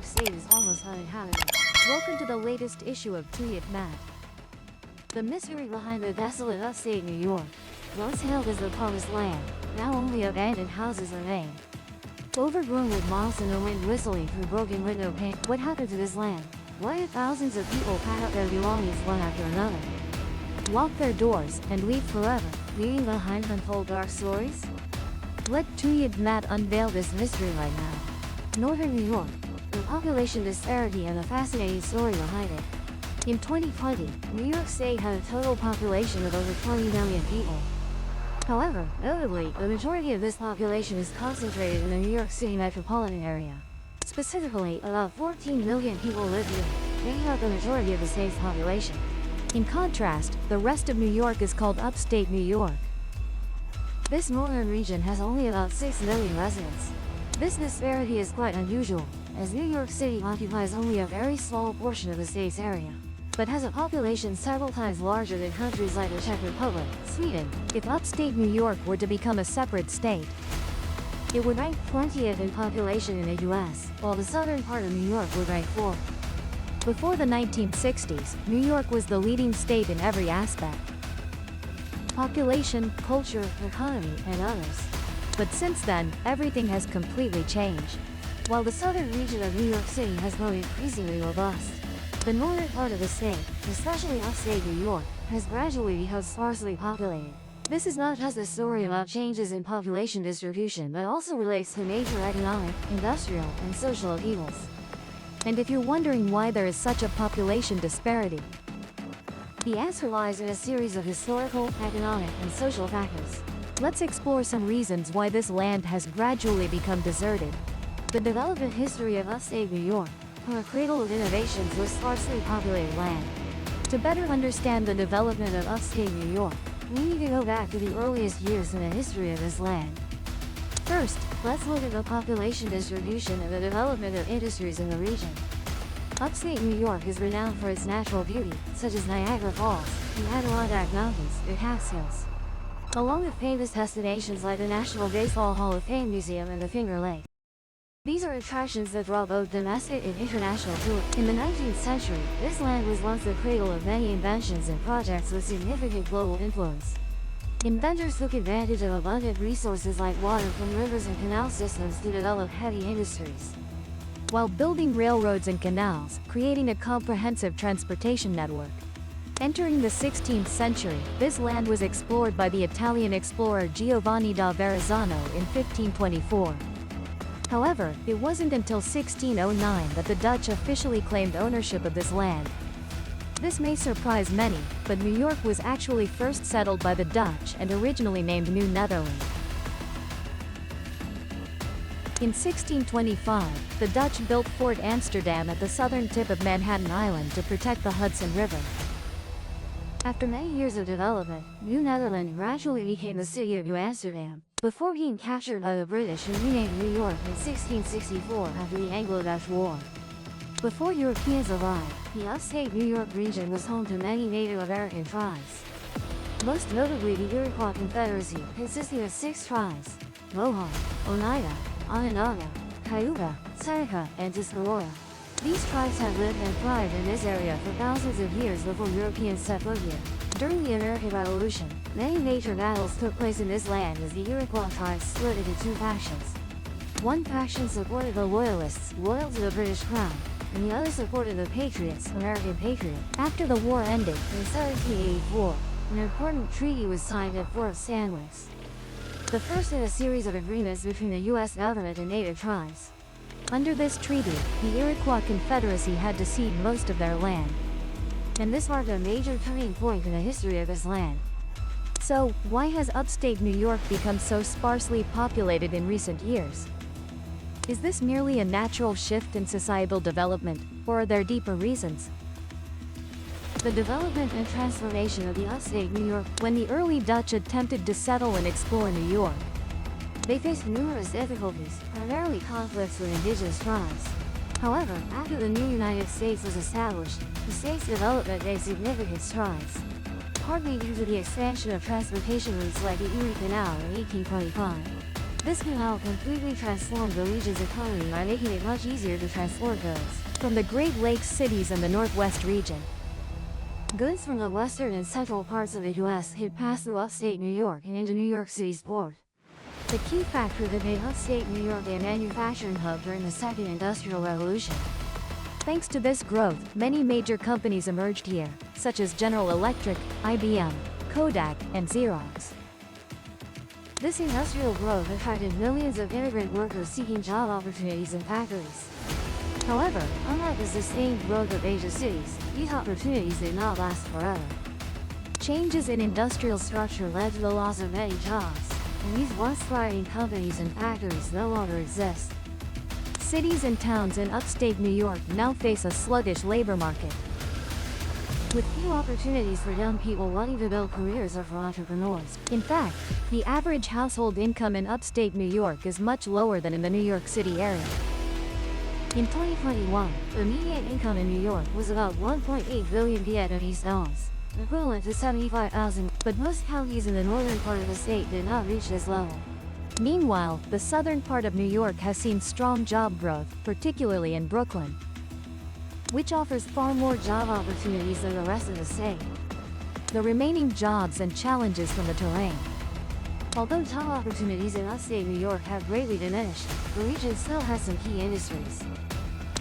York State is almost uninhabited. Welcome to the latest issue of Tweet Matt. The mystery behind the desolate upstate New York, once hailed as the promised land, now only abandoned houses remain. Overgrown with moss and the wind whistling through broken window pane, what happened to this land? Why did thousands of people pack up their belongings one after another, lock their doors, and leave forever, leaving behind untold dark stories? Let Tweet Matt unveil this mystery right now. Northern New York, the population disparity and the fascinating story behind it. In 2020, New York State had a total population of over 20 million people. However, notably, the majority of this population is concentrated in the New York City metropolitan area. Specifically, about 14 million people live here, making up the majority of the state's population. In contrast, the rest of New York is called Upstate New York. This northern region has only about 6 million residents. This disparity is quite unusual, as New York City occupies only a very small portion of the state's area, but has a population several times larger than countries like the Czech Republic, Sweden. If upstate New York were to become a separate state, it would rank 20th in population in the US, while the southern part of New York would rank 4th. Before the 1960s, New York was the leading state in every aspect: population, culture, economy, and others. But since then, everything has completely changed. While the southern region of New York City has grown increasingly robust, the northern part of the state, especially upstate New York, has gradually become sparsely populated. This is not just a story about changes in population distribution, but also relates to major economic, industrial, and social upheavals. And if you're wondering why there is such a population disparity, the answer lies in a series of historical, economic, and social factors. Let's explore some reasons why this land has gradually become deserted. The development history of upstate New York, from a cradle of innovation to a sparsely populated land. To better understand the development of upstate New York, we need to go back to the earliest years in the history of this land. First, let's look at the population distribution and the development of industries in the region. Upstate New York is renowned for its natural beauty, such as Niagara Falls, the Adirondack Mountains, the Catskills, along with famous destinations like the National Baseball Hall of Fame Museum and the Finger Lakes. These are attractions that draw both domestic and international tourists. In the 19th century, this land was once the cradle of many inventions and projects with significant global influence. Inventors took advantage of abundant resources like water from rivers and canal systems to develop heavy industries, while building railroads and canals, creating a comprehensive transportation network. Entering the 16th century, this land was explored by the Italian explorer Giovanni da Verrazzano in 1524. However, it wasn't until 1609 that the Dutch officially claimed ownership of this land. This may surprise many, but New York was actually first settled by the Dutch and originally named New Netherland. In 1625, the Dutch built Fort Amsterdam at the southern tip of Manhattan Island to protect the Hudson River. After many years of development, New Netherland gradually became the city of New Amsterdam, before being captured by the British and renamed New York in 1664 after the Anglo-Dutch War. Before Europeans arrived, the upstate New York region was home to many Native American tribes, most notably the Iroquois Confederacy, consisting of 6 tribes: Mohawk, Oneida, Onondaga, Cayuga, Seneca, and Tuscarora. These tribes have lived and thrived in this area for thousands of years before Europeans set foot here. During the American Revolution, many major battles took place in this land as the Iroquois tribes split into 2 factions. One faction supported the Loyalists, loyal to the British Crown, and the other supported the Patriots, American Patriot. After the war ended, in 1784, an important treaty was signed at Fort Stanwix, the first in a series of agreements between the U.S. government and native tribes. Under this treaty, the Iroquois Confederacy had to cede most of their land, and this marked a major turning point in the history of this land. So, why has upstate New York become so sparsely populated in recent years? Is this merely a natural shift in societal development, or are there deeper reasons? The development and transformation of the upstate New York. When the early Dutch attempted to settle and explore New York, they faced numerous difficulties, primarily conflicts with indigenous tribes. However, after the new United States was established, the state's development made significant strides, partly due to the expansion of transportation routes like the Erie Canal in 1825. This canal completely transformed the region's economy by making it much easier to transport goods from the Great Lakes cities in the Northwest region. Goods from the western and central parts of the U.S. had passed through upstate New York and into New York City's port. The key factor that made upstate New York a manufacturing hub during the Second Industrial Revolution. Thanks to this growth, many major companies emerged here, such as General Electric, IBM, Kodak, and Xerox. This industrial growth attracted millions of immigrant workers seeking job opportunities in factories. However, unlike the sustained growth of Asian cities, these opportunities did not last forever. Changes in industrial structure led to the loss of many jobs, and these once thriving companies and factories no longer exist. Cities and towns in upstate New York now face a sluggish labor market, with few opportunities for young people wanting to build careers or for entrepreneurs. In fact, the average household income in upstate New York is much lower than in the New York City area. In 2021, the median income in New York was about 1.8 billion Vietnamese dollars, equivalent to 75,000, but most counties in the northern part of the state did not reach this level. Meanwhile, the southern part of New York has seen strong job growth, particularly in Brooklyn, which offers far more job opportunities than the rest of the state. The remaining jobs and challenges from the terrain. Although job opportunities in upstate New York have greatly diminished, the region still has some key industries.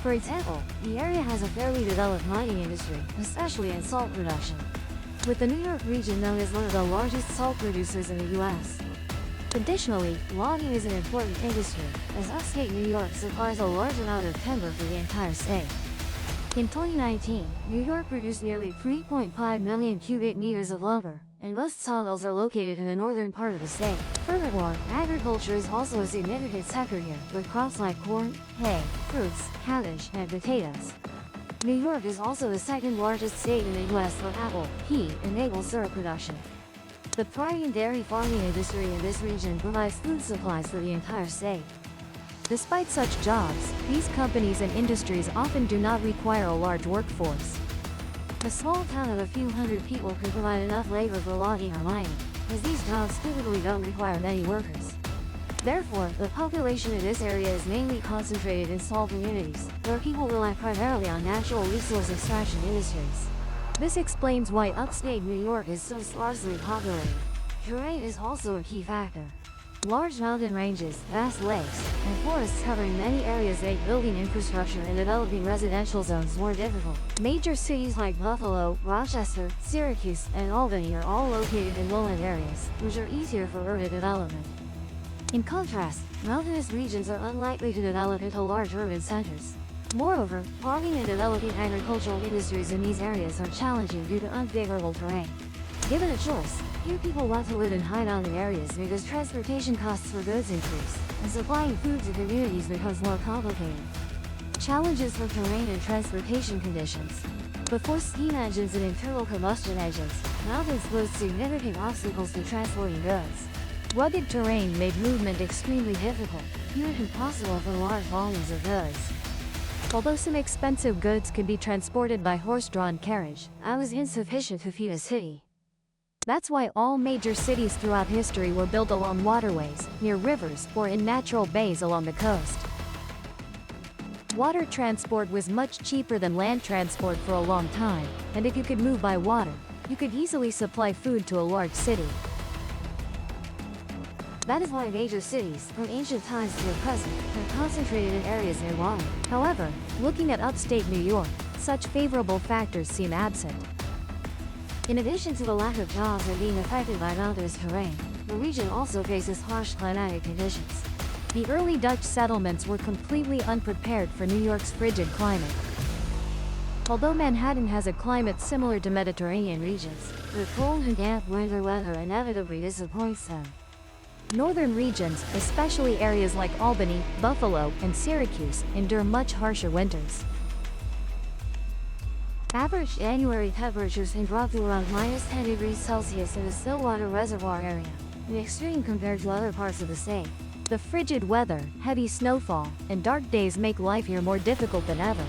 For example, the area has a fairly developed mining industry, especially in salt production, with the New York region known as one of the largest salt producers in the U.S. Additionally, logging is an important industry, as upstate New York supplies a large amount of timber for the entire state. In 2019, New York produced nearly 3.5 million cubic meters of lumber, and most sawmills are located in the northern part of the state. Furthermore, agriculture is also a significant sector here, with crops like corn, hay, fruits, cabbage, and potatoes. New York is also the second largest state in the U.S. for apple, pea, and maple syrup production. The thriving dairy farming industry in this region provides food supplies for the entire state. Despite such jobs, these companies and industries often do not require a large workforce. A small town of a few hundred people can provide enough labor for logging or mining, as these jobs typically don't require many workers. Therefore, the population in this area is mainly concentrated in small communities, where people rely primarily on natural resource extraction industries. This explains why upstate New York is so sparsely populated. Terrain is also a key factor. Large mountain ranges, vast lakes, and forests covering many areas make building infrastructure and developing residential zones more difficult. Major cities like Buffalo, Rochester, Syracuse, and Albany are all located in lowland areas, which are easier for urban development. In contrast, mountainous regions are unlikely to develop into large urban centers. Moreover, farming and developing agricultural industries in these areas are challenging due to unfavorable terrain. Given a choice, few people want to live in high mountain areas because transportation costs for goods increase, and supplying food to communities becomes more complicated. Challenges for terrain and transportation conditions. Before steam engines and internal combustion engines, mountains posed significant obstacles to transporting goods. Rugged terrain made movement extremely difficult, even impossible for large volumes of goods. Although some expensive goods can be transported by horse-drawn carriage, it was insufficient to feed a city. That's why all major cities throughout history were built along waterways, near rivers, or in natural bays along the coast. Water transport was much cheaper than land transport for a long time, and if you could move by water, you could easily supply food to a large city. That is why major cities, from ancient times to the present, have concentrated in areas near water. However, looking at upstate New York, such favorable factors seem absent. In addition to the lack of jobs and being affected by mountainous terrain, the region also faces harsh climatic conditions. The early Dutch settlements were completely unprepared for New York's frigid climate. Although Manhattan has a climate similar to Mediterranean regions, the cold and damp winter weather inevitably disappoints them. Northern regions, especially areas like Albany, Buffalo, and Syracuse, endure much harsher winters. Average January temperatures can drop to around -10 degrees Celsius in the Stillwater Reservoir area, an extreme compared to other parts of the state. The frigid weather, heavy snowfall, and dark days make life here more difficult than ever.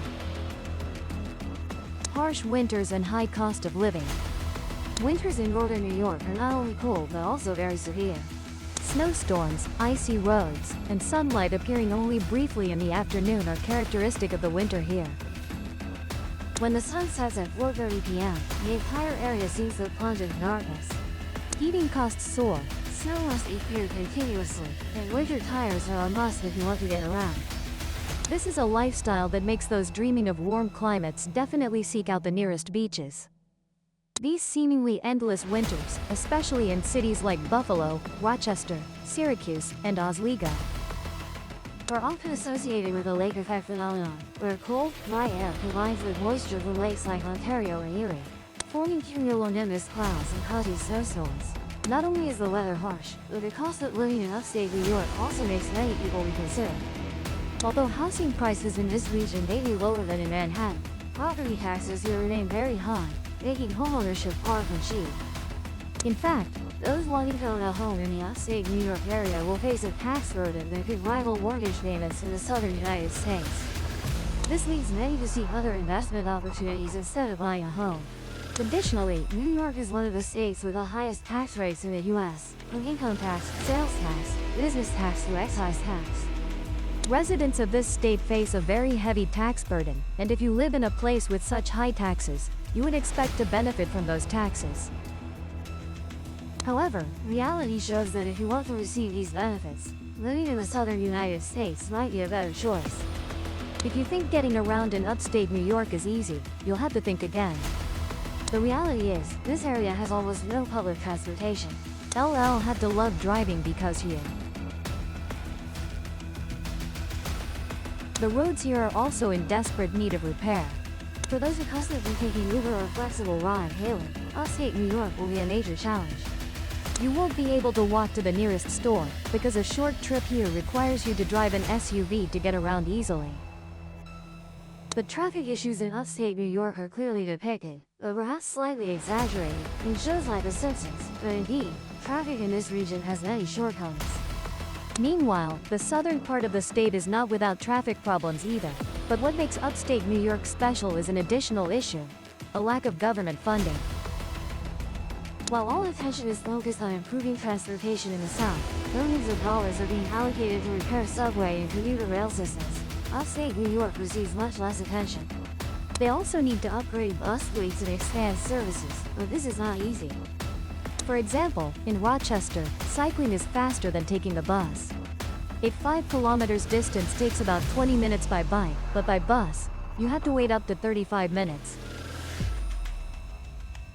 Harsh winters and high cost of living. Winters in northern New York are not only cold but also very severe. Snowstorms, icy roads, and sunlight appearing only briefly in the afternoon are characteristic of the winter here. When the sun sets at 4:30 p.m., the entire area seems to plunge into darkness. Heating costs soar, snow must appear continuously, and winter tires are a must if you want to get around. This is a lifestyle that makes those dreaming of warm climates definitely seek out the nearest beaches. These seemingly endless winters, especially in cities like Buffalo, Rochester, Syracuse, and Oswego, are often associated with the lake effect phenomenon, where cold, dry air combines with moisture from lakes like Ontario and Erie, forming cumulonimbus clouds and causing snowstorms. Not only is the weather harsh, but the cost of living in upstate New York also makes many people reconsider. Although housing prices in this region may be lower than in Manhattan, property taxes here remain very high, making homeownership far from cheap. In fact, those wanting to own a home in the upstate New York area will face a tax burden that could rival mortgage payments in the southern United States. This leads many to seek other investment opportunities instead of buying a home. Additionally, New York is one of the states with the highest tax rates in the U.S., from income tax, sales tax, business tax to excise tax. Residents of this state face a very heavy tax burden, and if you live in a place with such high taxes, you would expect to benefit from those taxes. However, reality shows that if you want to receive these benefits, living in the southern United States might be a better choice. If you think getting around in upstate New York is easy, you'll have to think again. The reality is, this area has almost no public transportation. LL had to love driving because he The roads here are also in desperate need of repair. For those accustomed to taking Uber or flexible ride-hailing, upstate New York will be a major challenge. You won't be able to walk to the nearest store, because a short trip here requires you to drive an SUV to get around easily. The traffic issues in upstate New York are clearly depicted, but perhaps slightly exaggerated, in shows like The Simpsons, but indeed, traffic in this region has many shortcomings. Meanwhile, the southern part of the state is not without traffic problems either, but what makes upstate New York special is an additional issue: a lack of government funding. While all attention is focused on improving transportation in the South, millions of dollars are being allocated to repair subway and commuter rail systems. Upstate New York receives much less attention. They also need to upgrade bus fleets and expand services, but this is not easy. For example, in Rochester, cycling is faster than taking a bus. A 5 kilometers distance takes about 20 minutes by bike, but by bus, you have to wait up to 35 minutes.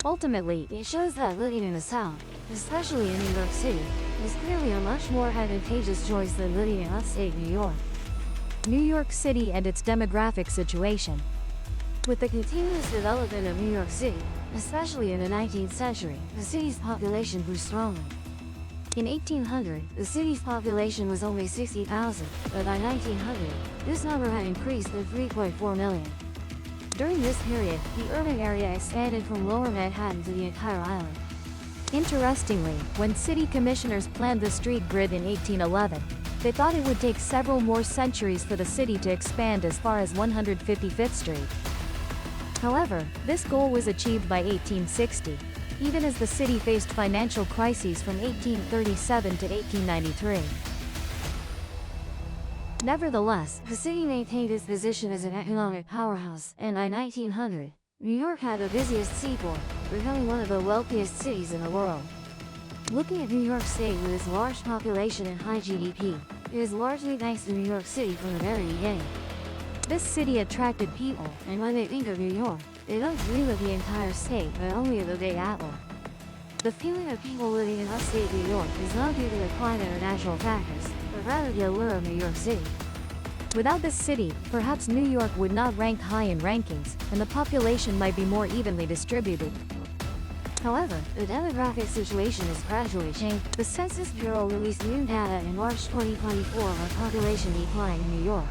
Ultimately, it shows that living in the South, especially in New York City, is clearly a much more advantageous choice than living in upstate New York. New York City and its demographic situation. With the continuous development of New York City, especially in the 19th century, the city's population grew strongly. In 1800, the city's population was only 60,000, but by 1900, this number had increased to 3.4 million. During this period, the urban area expanded from Lower Manhattan to the entire island. Interestingly, when city commissioners planned the street grid in 1811, they thought it would take several more centuries for the city to expand as far as 155th Street. However, this goal was achieved by 1860, even as the city faced financial crises from 1837 to 1893. Nevertheless, the city maintained its position as an economic powerhouse, and by 1900, New York had the busiest seaport, becoming one of the wealthiest cities in the world. Looking at New York State with its large population and high GDP, it is largely thanks to New York City from the very beginning. This city attracted people, and when they think of New York, they don't dream of the entire state, but only of the Big Apple. The feeling of people living in upstate New York is not due to the climate or natural factors, but rather the allure of New York City. Without this city, perhaps New York would not rank high in rankings, and the population might be more evenly distributed. However, the demographic situation is gradually changing. The Census Bureau released new data in March 2024 on population decline in New York.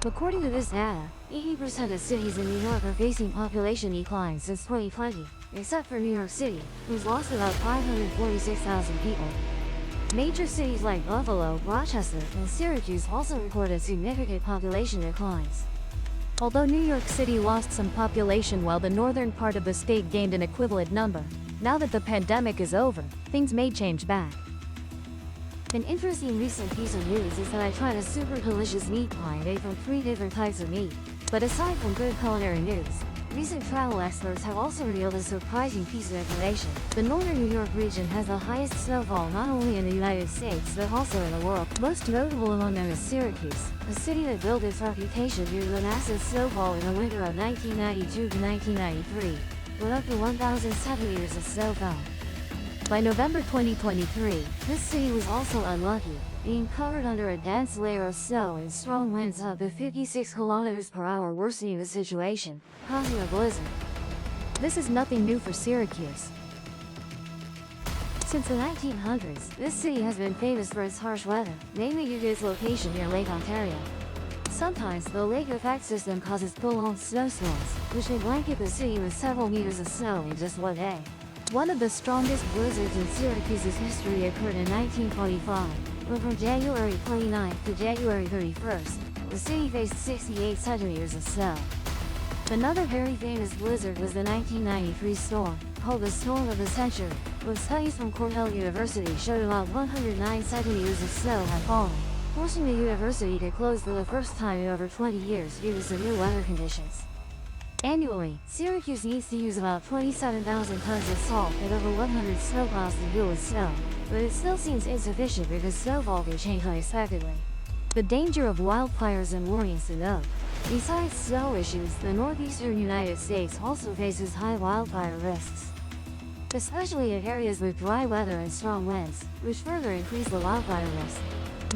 According to this data, 80% of cities in New York are facing population decline since 2020, except for New York City, who's lost about 546,000 people. Major cities like Buffalo, Rochester, and Syracuse also recorded significant population declines. Although New York City lost some population while the northern part of the state gained an equivalent number, now that the pandemic is over, things may change back. An interesting recent piece of news is that I tried a super delicious meat pie made from 3 different types of meat. But aside from good culinary news, recent travel experts have also revealed a surprising piece of information. The northern New York region has the highest snowfall not only in the United States but also in the world. Most notable among them is Syracuse, a city that built its reputation due to the massive snowfall in the winter of 1992 to 1993, when up to 1,000 centimeters of snow fell. By November 2023, this city was also unlucky, being covered under a dense layer of snow and strong winds up to 56 kilometers per hour, worsening the situation, causing a blizzard. This is nothing new for Syracuse. Since the 1900s, this city has been famous for its harsh weather, mainly due to its location near Lake Ontario. Sometimes, the lake effect system causes prolonged snowstorms, which may blanket the city with several meters of snow in just one day. One of the strongest blizzards in Syracuse's history occurred in 1925, when from January 29th to January 31st, the city faced 68 centimeters of snow. Another very famous blizzard was the 1993 storm, called the Storm of the Century, when studies from Cornell University showed about 109 centimeters of snow had fallen, forcing the university to close for the first time in over 20 years due to severe weather conditions. Annually, Syracuse needs to use about 27,000 tons of salt and over 100 snowplows to deal with snow, but it still seems insufficient because snowfall can change unexpectedly. The danger of wildfires and warnings to note. Besides snow issues, the northeastern United States also faces high wildfire risks, especially in areas with dry weather and strong winds, which further increase the wildfire risk.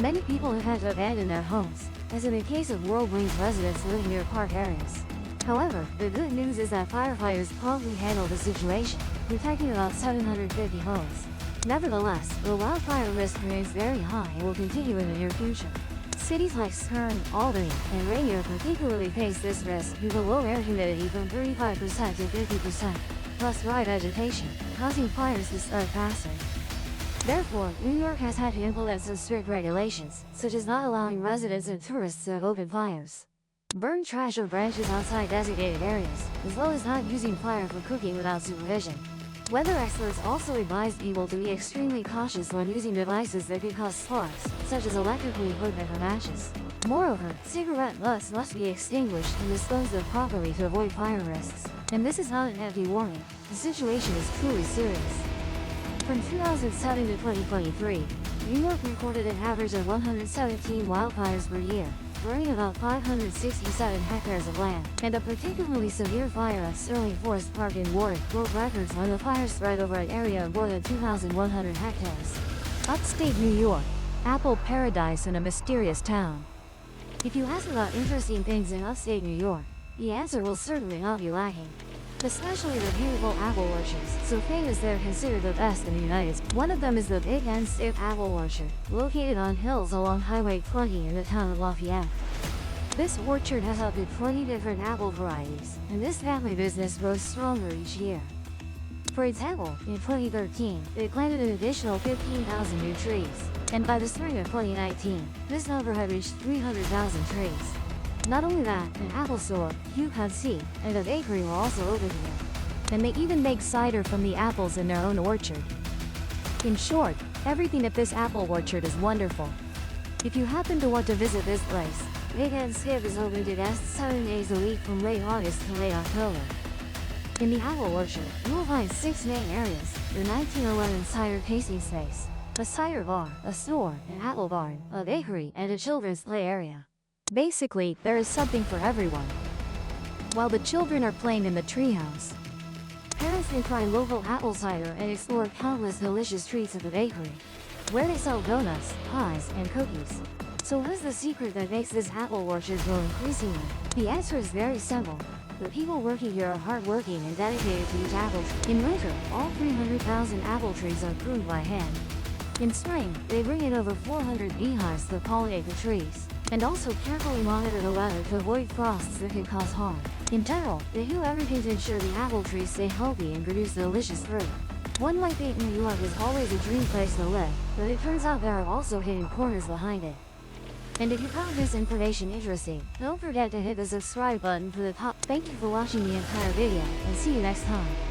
Many people have had to abandon their homes, as in the case of Whirlwind's residents living near park areas. However, the good news is that firefighters promptly handled the situation, protecting about 750 homes. Nevertheless, the wildfire risk remains very high and will continue in the near future. Cities like Stern, Albany, and Rainier particularly face this risk due to low air humidity from 35% to 50%, plus dry vegetation, causing fires to start faster. Therefore, New York has had to implement some strict regulations, such as not allowing residents and tourists to open fires, burn trash or branches outside designated areas, as well as not using fire for cooking without supervision. Weather experts also advise people to be extremely cautious when using devices that could cause sparks, such as electrical equipment or matches. Moreover, cigarette butts must be extinguished and disposed of properly to avoid fire risks. And this is not an empty warning. The situation is truly serious. From 2007 to 2023, New York recorded an average of 117 wildfires per year, burning about 567 hectares of land, and a particularly severe fire at Sterling Forest Park in Warwick broke records when the fire spread over an area of more than 2,100 hectares. Upstate New York, apple paradise in a mysterious town. If you ask about interesting things in upstate New York, the answer will certainly not be lacking. Especially the beautiful apple orchards, so famous they're considered the best in the United States. One of them is the Big N Stick Apple Orchard, located on hills along Highway 20 in the town of Lafayette. This orchard has up to 20 different apple varieties, and this family business grows stronger each year. For example, in 2013, they planted an additional 15,000 new trees, and by the spring of 2019, this number had reached 300,000 trees. Not only that, an apple store, UConn, and a bakery were also opened here. And they even make cider from the apples in their own orchard. In short, everything at this apple orchard is wonderful. If you happen to want to visit this place, Big N Skip is open to guests 7 days a week from late August to late October. In the apple orchard, you will find 6 main areas: the 1911 cider tasting space, a cider bar, a store, an apple barn, a bakery, and a children's play area. Basically, there is something for everyone. While the children are playing in the treehouse, parents can try local apple cider and explore countless delicious treats at the bakery, where they sell donuts, pies, and cookies. So what is the secret that makes this apple orchard grow increasingly? The answer is very simple. The people working here are hardworking and dedicated to each apple tree. In winter, all 300,000 apple trees are pruned by hand. In spring, they bring in over 400 beehives to pollinate the trees, and also carefully monitor the weather to avoid frosts that could cause harm. In general, they do everything to ensure the apple trees stay healthy and produce delicious fruit. One might think New York is always a dream place to live, but it turns out there are also hidden corners behind it. And if you found this information interesting, don't forget to hit the subscribe button for the top. Thank you for watching the entire video, and see you next time.